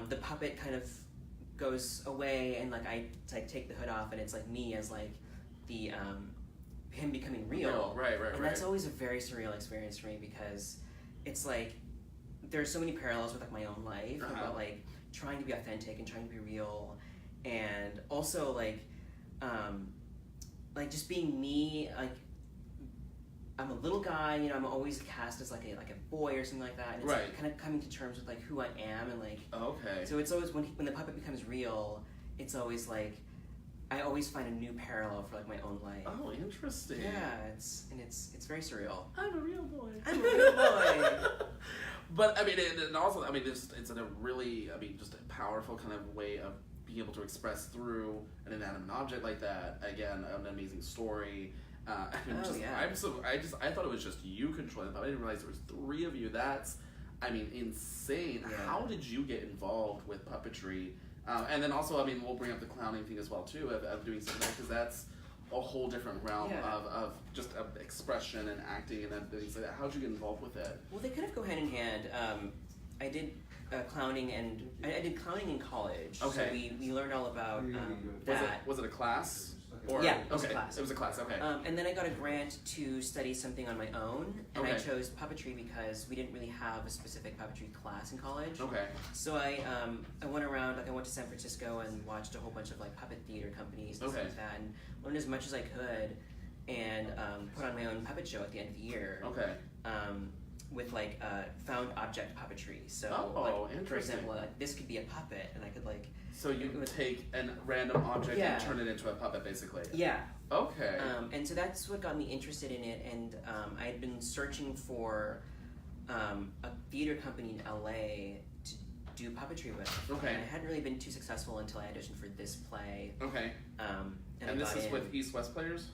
Speaker 2: the puppet kind of goes away, and like I take the hood off, and it's like me as like the him becoming real.
Speaker 1: Right.
Speaker 2: And that's always a very surreal experience for me because it's like there's so many parallels with like my own life about like trying to be authentic and trying to be real, and also like just being me. Like I'm a little guy, I'm always cast as like a boy or something like that, and it's like kind of coming to terms with like who I am, and like so it's always when the puppet becomes real, it's always like I always find a new parallel for like my own life.
Speaker 1: Oh, interesting.
Speaker 2: Yeah, it's very surreal.
Speaker 1: I'm a real boy.
Speaker 2: I'm a real boy.
Speaker 1: But I mean, and also, I mean, it's a really, just a powerful kind of way of being able to express through an inanimate object like that. Again, an amazing story. I thought it was just you controlling it, but I didn't realize there was 3 of you. That's, insane. Yeah. How did you get involved with puppetry? And then also, we'll bring up the clowning thing as well too, of doing something because that's a whole different realm of just expression and acting and things like that. How'd you get involved with it?
Speaker 2: Well, they kind of go hand in hand. I did clowning, and I did clowning in college.
Speaker 1: Okay.
Speaker 2: So we learned all about that.
Speaker 1: Was it a class?
Speaker 2: It was a class.
Speaker 1: It was a class, okay.
Speaker 2: And then I got a grant to study something on my own, and I chose puppetry because we didn't really have a specific puppetry class in college.
Speaker 1: Okay.
Speaker 2: So I went around, like I went to San Francisco and watched a whole bunch of like puppet theater companies and stuff like that, and learned as much as I could, and put on my own puppet show at the end of the year.
Speaker 1: Okay.
Speaker 2: With like found object puppetry. So for example, like this could be a puppet, and I could like.
Speaker 1: So you would take a random object and turn it into a puppet, basically.
Speaker 2: Yeah.
Speaker 1: Okay.
Speaker 2: And so that's what got me interested in it, and I had been searching for a theater company in LA to do puppetry with.
Speaker 1: Okay.
Speaker 2: And I hadn't really been too successful until I auditioned for this play.
Speaker 1: Okay.
Speaker 2: And
Speaker 1: this is with East West Players?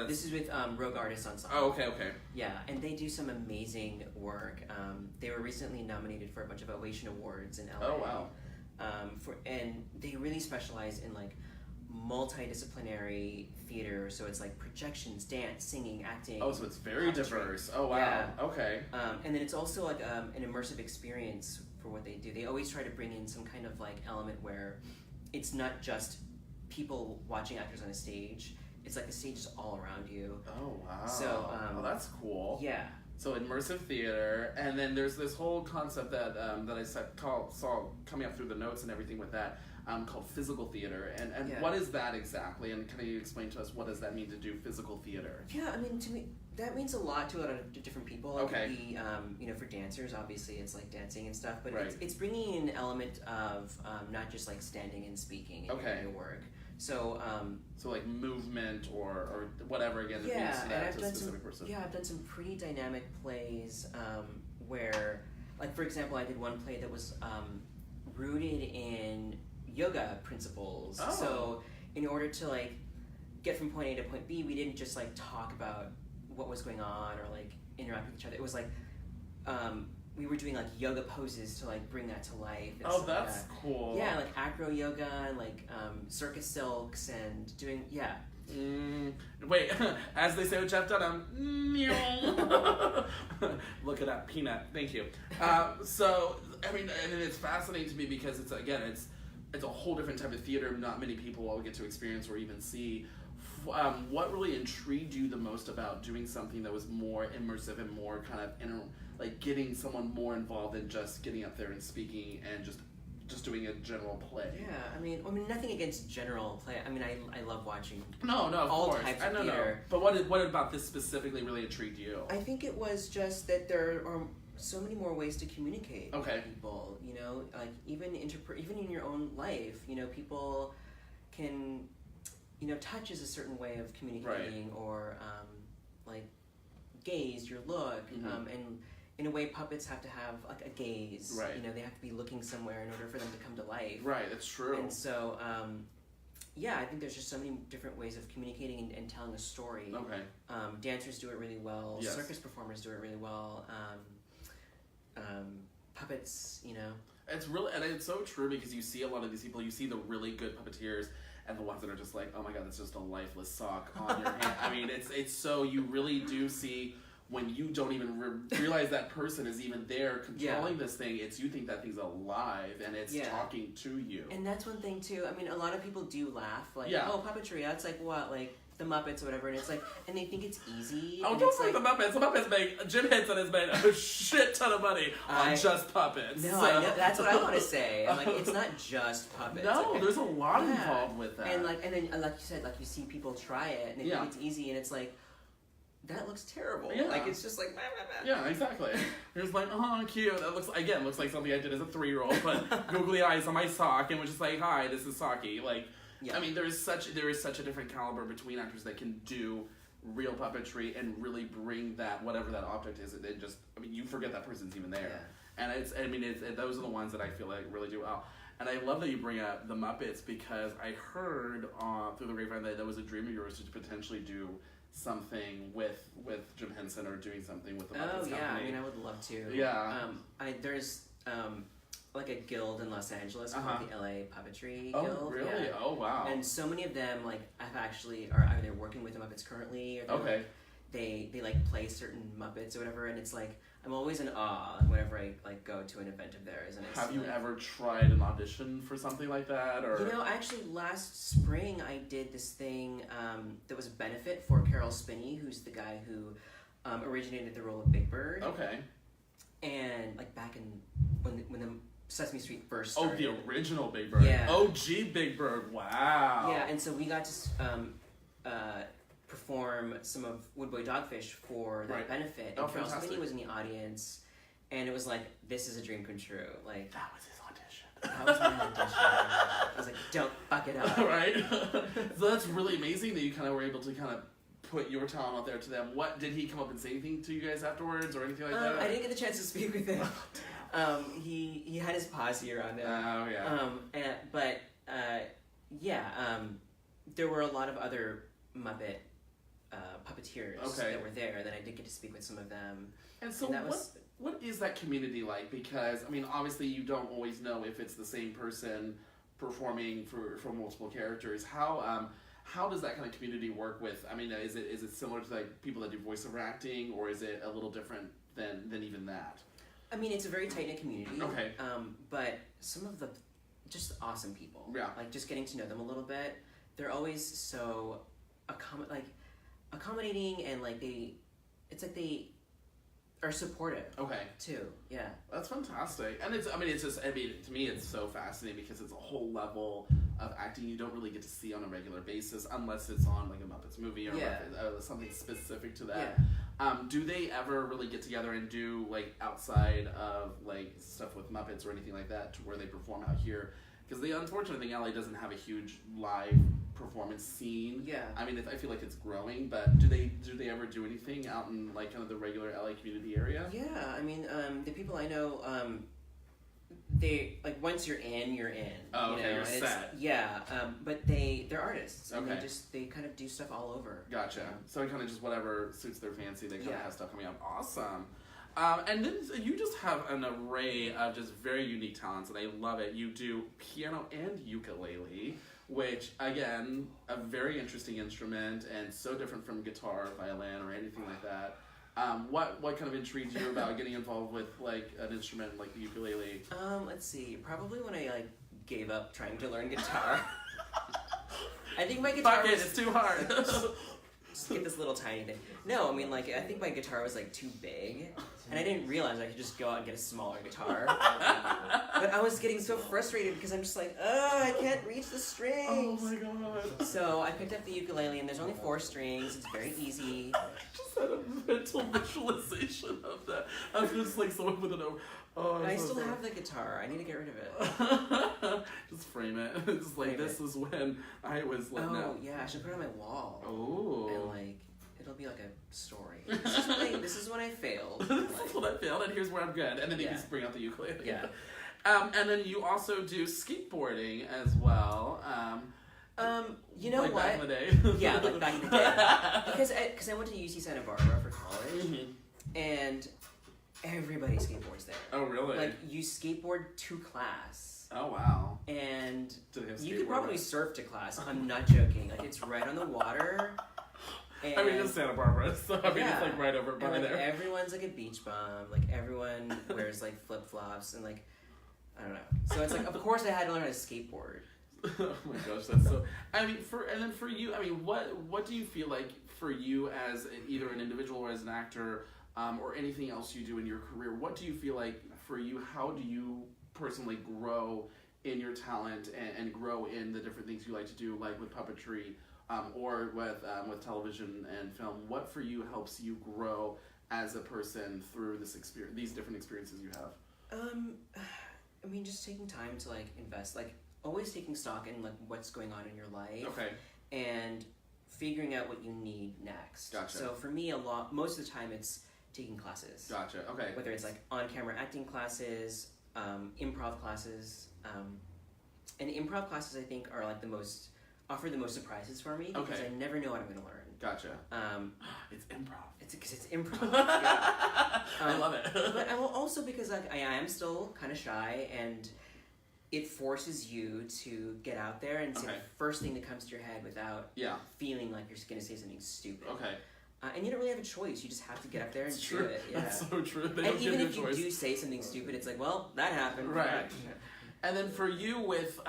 Speaker 2: This is with Rogue Artists Ensemble.
Speaker 1: Oh, okay.
Speaker 2: Yeah, and they do some amazing work. They were recently nominated for a bunch of Ovation Awards in LA.
Speaker 1: Oh, wow.
Speaker 2: And they really specialize in like multidisciplinary theater, so it's like projections, dance, singing, acting.
Speaker 1: Oh, so it's very diverse. Oh, wow.
Speaker 2: Yeah.
Speaker 1: Okay.
Speaker 2: And then it's also like an immersive experience for what they do. They always try to bring in some kind of like element where it's not just people watching actors on a stage. It's like the stage is all around you.
Speaker 1: Oh, wow.
Speaker 2: So,
Speaker 1: that's cool.
Speaker 2: Yeah.
Speaker 1: So immersive theater, and then there's this whole concept that I saw coming up through the notes and everything with that called physical theater. And what is that exactly? And can you explain to us what does that mean to do physical theater?
Speaker 2: Yeah, I mean, to me, that means a lot to a lot of different people.
Speaker 1: Okay.
Speaker 2: It could be, for dancers, obviously, it's like dancing and stuff, but
Speaker 1: Right.
Speaker 2: it's bringing in an element of not just like standing and speaking in your work. So,
Speaker 1: so like movement or whatever again.
Speaker 2: Yeah,
Speaker 1: and I've done some. Person.
Speaker 2: Yeah, I've done some pretty dynamic plays where, like for example, I did one play that was rooted in yoga principles.
Speaker 1: Oh.
Speaker 2: So, in order to like get from point A to point B, we didn't just like talk about what was going on or like interact with each other. It was like we were doing like yoga poses to like bring that to life.
Speaker 1: Oh, that's cool.
Speaker 2: Yeah, like acro yoga and like circus silks and doing
Speaker 1: Wait, as they say with Jeff Dunham, look at that peanut. Thank you. So I mean, and it's fascinating to me because it's a whole different type of theater. Not many people will get to experience or even see. What really intrigued you the most about doing something that was more immersive and more kind of like getting someone more involved than just getting up there and speaking and just doing a general play?
Speaker 2: Yeah, I mean, nothing against general play. I mean, I love watching.
Speaker 1: Of
Speaker 2: all
Speaker 1: course.
Speaker 2: types of theater.
Speaker 1: But what about this specifically really intrigued you?
Speaker 2: I think it was just that there are so many more ways to communicate
Speaker 1: Okay.
Speaker 2: with people. Like even in your own life, people can. Touch is a certain way of communicating,
Speaker 1: Right.
Speaker 2: or like gaze, your look, and in a way, puppets have to have like a gaze.
Speaker 1: Right.
Speaker 2: They have to be looking somewhere in order for them to come to life.
Speaker 1: Right, that's true.
Speaker 2: And so, I think there's just so many different ways of communicating and telling a story.
Speaker 1: Okay.
Speaker 2: Dancers do it really well.
Speaker 1: Yes.
Speaker 2: Circus performers do it really well. Puppets,
Speaker 1: It's really, and it's so true because you see a lot of these people, you see the really good puppeteers and the ones that are just like, oh my god, that's just a lifeless sock on your hand. I mean, it's so, you really do see when you don't even realize that person is even there controlling this thing, you think that thing's alive and it's talking to you.
Speaker 2: And that's one thing too, I mean, a lot of people do laugh, like, oh, puppetry, that's like what, like, the Muppets or whatever, and it's like, and they think it's easy.
Speaker 1: Oh, don't say the Muppets. The Muppets Jim Henson has made a shit ton of money on just puppets.
Speaker 2: No, I know, that's what I want to say. I'm like, it's not just puppets.
Speaker 1: No, there's a lot involved with that.
Speaker 2: And then, like you said, like you see people try it, and they think it's easy, and it's like, that looks terrible.
Speaker 1: Yeah.
Speaker 2: Like, it's just like, blah, blah, blah.
Speaker 1: Yeah, exactly. You're just like, oh, cute. That looks like something I did as a 3-year-old, but googly eyes on my sock and was just like, hi, this is Saki. Like, I mean, there is such a different caliber between actors that can do real puppetry and really bring that, whatever that object is, and just, I mean, you forget that person's even there. Yeah. And those are the ones that I feel like really do well. And I love that you bring up the Muppets because I heard through the grapevine that was a dream of yours to potentially do something with Jim Henson or doing something with the Muppets company.
Speaker 2: I mean, I would love to.
Speaker 1: Yeah.
Speaker 2: There's like a guild in Los Angeles called the LA Puppetry
Speaker 1: Guild.
Speaker 2: Oh,
Speaker 1: really?
Speaker 2: Yeah.
Speaker 1: Oh, wow.
Speaker 2: And so many of them, like, I've actually are either working with the Muppets currently, or they like play certain Muppets or whatever, and it's like I'm always in awe whenever I like go to an event of theirs. And
Speaker 1: have you ever tried an audition for something like that, or?
Speaker 2: Actually, last spring I did this thing that was a benefit for Carol Spinney, who's the guy who originated the role of Big Bird.
Speaker 1: Okay.
Speaker 2: And like back in when the Sesame Street first started.
Speaker 1: Oh, the original Big Bird.
Speaker 2: Yeah.
Speaker 1: OG Big Bird. Wow.
Speaker 2: Yeah, and so we got to perform some of Woodboy Dogfish for that benefit. And Carol Spinney was in the audience, and it was like, this is a dream come true. Like,
Speaker 1: that was his audition.
Speaker 2: That was my audition. I was like, don't fuck it up.
Speaker 1: Right? So that's really amazing that you kind of were able to kind of put your talent out there to them. What, did he come up and say anything to you guys afterwards or anything like that?
Speaker 2: I didn't get the chance to speak with him. He had his posse around him.
Speaker 1: Oh, yeah.
Speaker 2: There were a lot of other Muppet puppeteers that were there that I did get to speak with some of them.
Speaker 1: And so what is that community like? Because, I mean, obviously you don't always know if it's the same person performing for multiple characters. How does that kind of community work with, I mean, is it similar to like people that do voiceover acting, or is it a little different than even that?
Speaker 2: I mean, it's a very tight-knit community.
Speaker 1: Okay.
Speaker 2: But some of the just awesome people.
Speaker 1: Yeah.
Speaker 2: Like, just getting to know them a little bit. They're always so accommodating, and like are supportive.
Speaker 1: Okay.
Speaker 2: Too. Yeah.
Speaker 1: That's fantastic. And to me, it's so fascinating because it's a whole level of acting you don't really get to see on a regular basis unless it's on like a Muppets movie or something specific to that. Yeah. Do they ever really get together and do like outside of like stuff with Muppets or anything like that to where they perform out here? Because the unfortunate thing, LA doesn't have a huge live performance scene. Yeah. I mean, I feel like it's growing, but do they ever do anything out in like kind of the regular LA community area?
Speaker 2: Yeah, I mean, the people I know, they like once you're in.
Speaker 1: Oh, okay, you're set.
Speaker 2: Yeah, but they're artists. And
Speaker 1: okay.
Speaker 2: They kind of do stuff all over.
Speaker 1: Gotcha. So it kind of just whatever suits their fancy, they kind of have stuff coming up. Awesome. And then you just have an array of just very unique talents, and I love it. You do piano and ukulele, which, again, a very interesting instrument and so different from guitar, violin, or anything like that. What kind of intrigued you about getting involved with like an instrument like the ukulele?
Speaker 2: Let's see. Probably when I like gave up trying to learn guitar. I think my guitar was...
Speaker 1: it's too hard.
Speaker 2: Just get this little tiny thing. No, I mean, like, I think my guitar was, like, too big, and I didn't realize I could just go out and get a smaller guitar. But I was getting so frustrated because I'm just like, I can't reach the strings.
Speaker 1: Oh, my God.
Speaker 2: So I picked up the ukulele, and there's only 4 strings. It's very easy.
Speaker 1: I just had a mental visualization of that. I was just, like, someone with an... Oh,
Speaker 2: I still have the guitar. I need to get rid of it.
Speaker 1: Just frame it. It's like, this is when I was like,
Speaker 2: yeah, I should put it on my wall.
Speaker 1: Oh.
Speaker 2: And like, it'll be like a story. This is when I failed.
Speaker 1: This is when I failed, and here's where I'm good. And then you just bring out the ukulele.
Speaker 2: Yeah.
Speaker 1: And then you also do skateboarding as well.
Speaker 2: You know
Speaker 1: like
Speaker 2: what?
Speaker 1: Back in the day.
Speaker 2: Yeah, like back in the day. Because I went to UC Santa Barbara for college, and everybody skateboards there.
Speaker 1: Oh, really?
Speaker 2: Like, you skateboard to class.
Speaker 1: Oh, wow.
Speaker 2: And you could probably surf to class. I'm not joking. Like, it's right on the water. And,
Speaker 1: I mean, it's Santa Barbara, so I mean, it's like right over by
Speaker 2: and, like,
Speaker 1: there.
Speaker 2: Everyone's like a beach bum. Like, everyone wears like flip-flops and like, I don't know. So it's like, of course I had to learn how to skateboard.
Speaker 1: Oh my gosh, that's so... I mean, for you, I mean, what do you feel like for you as either an individual or as an actor... or anything else you do in your career, what do you feel like for you, how do you personally grow in your talent and grow in the different things you like to do, like with puppetry or with television and film? What for you helps you grow as a person through these different experiences you have?
Speaker 2: I mean, just taking time to like invest, like always taking stock in like what's going on in your life.
Speaker 1: Okay. And
Speaker 2: figuring out what you need next.
Speaker 1: Gotcha.
Speaker 2: So for me, most of the time it's taking classes.
Speaker 1: Gotcha. Okay.
Speaker 2: Whether it's like on-camera acting classes, improv classes, and improv classes I think are like offer the most surprises for me because I never know what I'm going to learn.
Speaker 1: Gotcha. It's improv.
Speaker 2: Because it's improv. Yeah.
Speaker 1: I love it.
Speaker 2: But also because like I am still kind of shy, and it forces you to get out there and say the first thing that comes to your head without feeling like you're going to say something stupid.
Speaker 1: Okay.
Speaker 2: And you don't really have a choice. You just have to get up there and do it. Yeah.
Speaker 1: That's so true.
Speaker 2: And even if you do say something stupid, it's like, well, that happened.
Speaker 1: Right. And then for you, with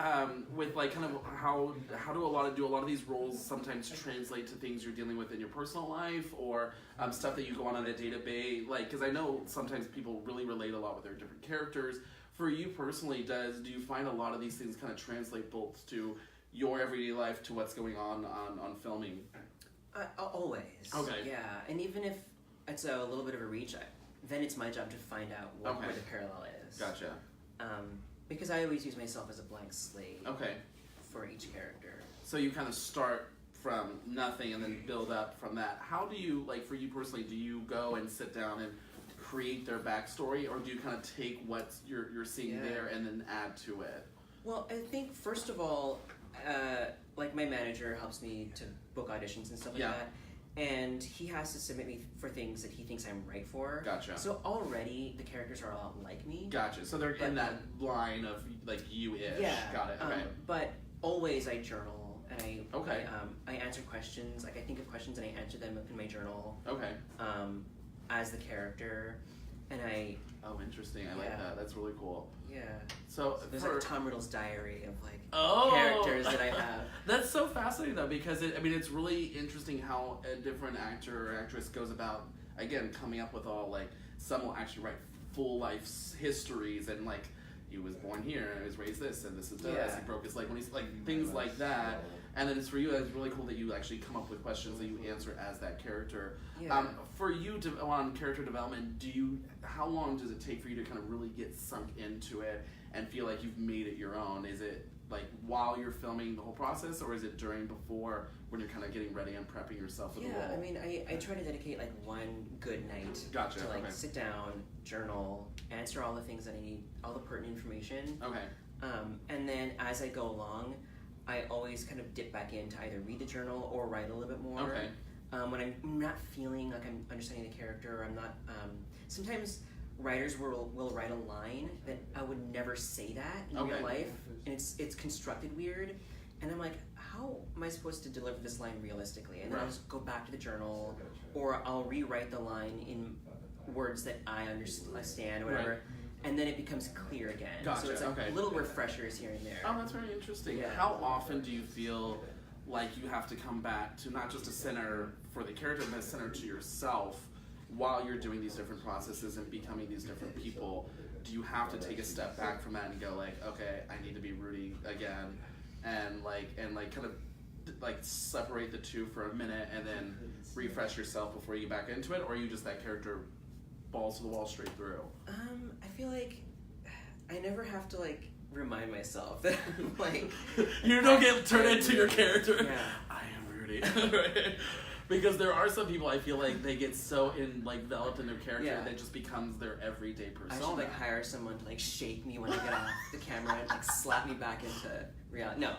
Speaker 1: like kind of how do a lot of these roles sometimes translate to things you're dealing with in your personal life or stuff that you go on a day-to-day, like, because I know sometimes people really relate a lot with their different characters. For you personally, do you find a lot of these things kind of translate both to your everyday life to what's going on filming?
Speaker 2: Always.
Speaker 1: Okay.
Speaker 2: Yeah, and even if it's a little bit of a reach, then it's my job to find out where the parallel is.
Speaker 1: Gotcha.
Speaker 2: Because I always use myself as a blank slate.
Speaker 1: Okay.
Speaker 2: For each character.
Speaker 1: So you kind of start from nothing and then build up from that. How do you, like, for you personally, do you go and sit down and create their backstory, or do you kind of take what you're seeing there and then add to it?
Speaker 2: Well, I think first of all, like my manager helps me to book auditions and stuff like that, and he has to submit me for things that he thinks I'm right for.
Speaker 1: Gotcha.
Speaker 2: So already the characters are a lot like me.
Speaker 1: Gotcha. So they're in that line of like you-ish.
Speaker 2: Yeah.
Speaker 1: Got it. Okay.
Speaker 2: But always I journal and I answer questions. Like I think of questions and I answer them in my journal. Okay. As the character, and I.
Speaker 1: Oh, interesting. I like that. That's really cool.
Speaker 2: Yeah.
Speaker 1: So
Speaker 2: there's like Tom Riddle's diary of like characters that I have.
Speaker 1: That's so fascinating though, because it's really interesting how a different actor or actress goes about again, coming up with all, like, some will actually write full life histories and, like, he was born here and he was raised this and this is this, he broke his leg when he's, like, things like that. And then it's for you, it's really cool that you actually come up with questions that you answer as that character.
Speaker 2: Yeah.
Speaker 1: For you, on character development, how long does it take for you to kind of really get sunk into it and feel like you've made it your own? Is it like while you're filming the whole process, or is it during, before, when you're kind of getting ready and prepping yourself for the role?
Speaker 2: Yeah, I mean, I try to dedicate like one good night to like sit down, journal, answer all the things that I need, all the pertinent information.
Speaker 1: Okay.
Speaker 2: And then as I go along, I always kind of dip back in to either read the journal or write a little bit more.
Speaker 1: Okay.
Speaker 2: When I'm not feeling like I'm understanding the character, I'm not. Sometimes writers will write a line that I would never say that in real life, and it's constructed weird, and I'm like, how am I supposed to deliver this line realistically? And then I'll just go back to the journal, or I'll rewrite the line in words that I understand, or whatever. Right. And then it becomes clear again.
Speaker 1: Gotcha.
Speaker 2: So it's like little refreshers here and there.
Speaker 1: Oh, that's very interesting.
Speaker 2: Yeah.
Speaker 1: How often do you feel like you have to come back to not just a center for the character, but a center to yourself while you're doing these different processes and becoming these different people? Do you have to take a step back from that and go like, okay, I need to be Rudy again, and kind of like separate the two for a minute and then refresh yourself before you get back into it, or are you just that character balls to the wall straight through?
Speaker 2: I feel like I never have to like remind myself that like
Speaker 1: you don't get turned into your character.
Speaker 2: Yeah.
Speaker 1: I am Rudy. Right? Because there are some people I feel like they get so enveloped in their character that it just becomes their everyday persona.
Speaker 2: I should like hire someone to like shake me when I get off the camera and like slap me back into reality. No.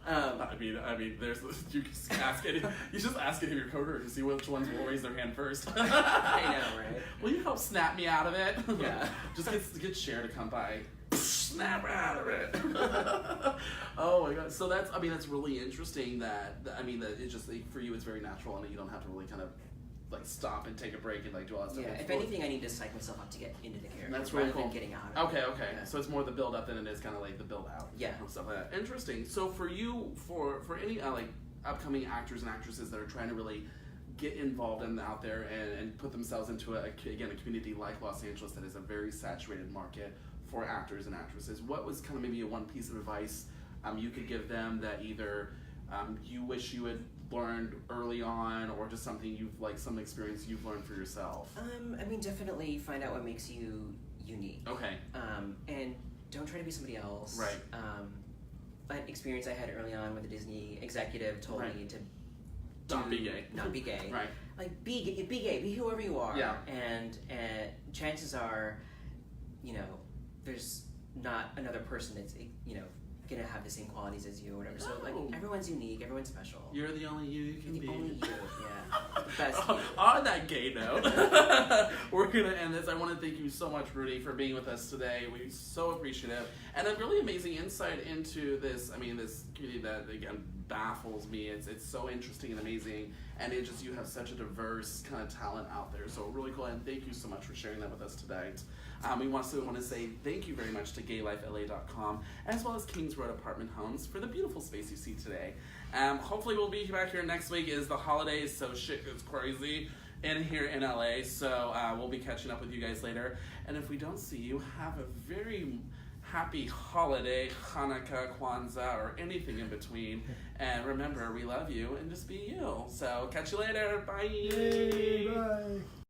Speaker 1: I mean, there's you just ask any of your coworkers to see which ones will raise their hand first.
Speaker 2: I know, right?
Speaker 1: Will you help snap me out of it?
Speaker 2: Yeah.
Speaker 1: Just get Cher to come by, snap her out of it. Oh my god! So that's really interesting. That it just like, for you it's very natural and you don't have to really kind of like stop and take a break and like do all that stuff.
Speaker 2: Yeah. If anything, I need to psych myself up to get into the character.
Speaker 1: That's really
Speaker 2: rather
Speaker 1: cool.
Speaker 2: than getting out of it.
Speaker 1: Okay. Yeah. So it's more the build up than it is kind of like the build out.
Speaker 2: Yeah.
Speaker 1: And stuff like that. Interesting. So for you, for any like upcoming actors and actresses that are trying to really get involved and out there and put themselves into a community like Los Angeles that is a very saturated market for actors and actresses, what was kind of maybe a one piece of advice you could give them that either you wish you had learned early on, or just something you've like some experience you've learned for yourself?
Speaker 2: I mean, definitely find out what makes you unique.
Speaker 1: Okay.
Speaker 2: And don't try to be somebody else.
Speaker 1: Right.
Speaker 2: An experience I had early on with a Disney executive told me to
Speaker 1: not be gay.
Speaker 2: Not be gay.
Speaker 1: Right.
Speaker 2: Like be gay, be whoever you are.
Speaker 1: Yeah.
Speaker 2: And chances are, there's not another person that's gonna have the same qualities as you or whatever. So like everyone's unique, everyone's special.
Speaker 1: You're the only you can be.
Speaker 2: The only you, yeah. The best.
Speaker 1: On that gay note, we're gonna end this. I want to thank you so much, Rudy, for being with us today. We're so appreciative, and a really amazing insight into this. I mean, this community that again baffles me. It's so interesting and amazing, and you have such a diverse kind of talent out there. So really cool, and thank you so much for sharing that with us today. We want to say thank you very much to GayLifeLA.com as well as Kings Road Apartment Homes for the beautiful space you see today. Hopefully we'll be back here next week. Is the holidays, so shit goes crazy in here in LA. So we'll be catching up with you guys later. And if we don't see you, have a very happy holiday, Hanukkah, Kwanzaa, or anything in between. And remember, we love you and just be you. So catch you later. Bye.
Speaker 3: Yay, bye.